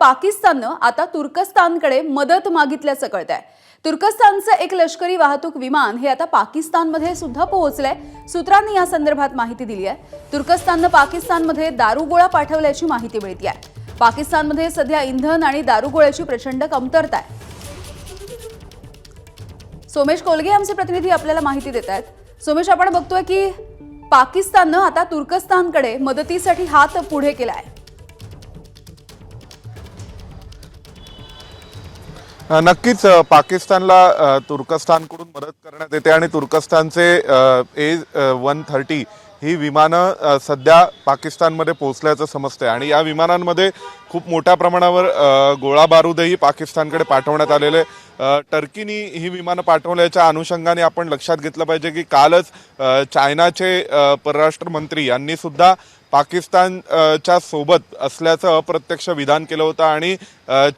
पाकिस्ताननं आता तुर्कस्तानकडे मदत मागितल्याचं कळतंय। तुर्कस्तानचं एक लष्करी वाहतूक विमान हे आता पाकिस्तानमध्ये सुद्धा पोहोचलंय। सूत्रांनी या संदर्भात माहिती दिली आहे। तुर्कस्ताननं पाकिस्तानमध्ये दारुगोळा पाठवल्याची माहिती मिळते आहे। पाकिस्तानमध्ये सध्या इंधन आणि दारुगोळ्याची प्रचंड कमतरता आहे। सोमेश कोलगे आमचे प्रतिनिधी आपल्याला माहिती देत आहेत। सोमेश, आपण बघतोय की पाकिस्ताननं आता तुर्कस्तानकडे मदतीसाठी हात पुढे केलाय। नक्कीच पाकिस्तानला तुर्कस्तानकडून मदत करण्यात येते आणि तुर्कस्तानचे A130 ही विमानं सध्या पाकिस्तानमध्ये पोहोचल्याचं समजतंय आणि या विमानांमध्ये खूप मोठ्या प्रमाणावर गोळा बारूदही पाकिस्तानकडे पाठवण्यात आलेले। टर्कीनी ही विमानं पाठवल्याच्या अनुषंगाने आपण लक्षात घेतलं पाहिजे की कालच चायनाचे परराष्ट्र मंत्री यांनी सुद्धा पाकिस्तानच्या सोबत असल्याचं अप्रत्यक्ष विधान केलं होतं आणि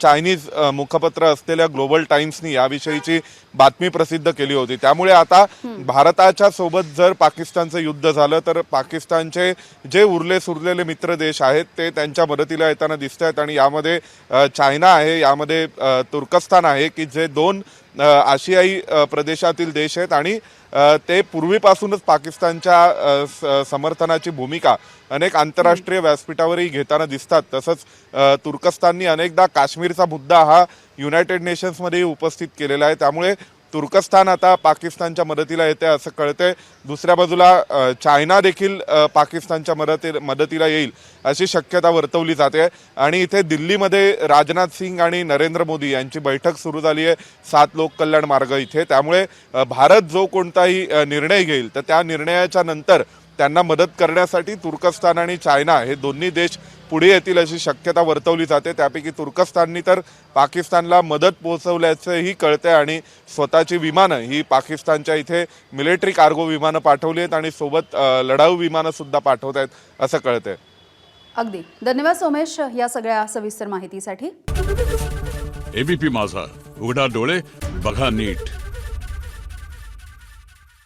चायनीज मुखपत्र असलेल्या ग्लोबल टाइम्सनी याविषयीची बातमी प्रसिद्ध केली होती। त्यामुळे आता भारताच्या सोबत जर पाकिस्तानचं युद्ध झालं तर पाकिस्तानचे जे उरले सुरलेले मित्र देश आहेत ते त्यांच्या मदतीला येताना दिसत आहेत आणि यामध्ये चायना आहे, यामध्ये तुर्कस्तान आहे की जे दोन आशियाई प्रदेशातील देश आहेत आणि ते पूर्वीपासूनच पाकिस्तानच्या समर्थनाची भूमिका अनेक आंतरराष्ट्रीय व्यासपीठावरही घेताना दिसतात। तसंच तुर्कस्ताननी अनेकदा काश्मीरचा मुद्दा हा युनायटेड नेशन्समध्येही उपस्थित केलेला आहे। त्यामुळे तुर्कस्तान आता पाकिस्तानच्या मदतीला येते असं कळतंय। दुसऱ्या बाजूला चायना देखील पाकिस्तानच्या मदतीला येईल अशी शक्यता वर्तवली जाते आणि इथे दिल्लीमध्ये राजनाथ सिंग आणि नरेंद्र मोदी यांची बैठक सुरू झाली आहे 7 लोक कल्याण मार्ग इथे। त्यामुळे भारत जो कोणताही निर्णय घेईल तर त्या निर्णयाच्या नंतर त्यांना मदत करण्यासाठी तुर्कस्तान आणि चायना हे दोन्ही देश पुढे येतील अशी शक्यता वर्तवली जाते। त्यापैकी तुर्कस्ताननी तर पाकिस्तानला मदत पोहोचवल्याचंही कळतंय आणि स्वतःची विमानं ही पाकिस्तानच्या इथे मिलिटरी कार्गो विमानं पाठवली आहेत आणि सोबत लढाऊ विमानं सुद्धा पाठवत आहेत असं कळतंय। अगदी धन्यवाद सोमेश या सगळ्या सविस्तर माहितीसाठी। एबीपी माझा, उघडा डोळे बघा नीट।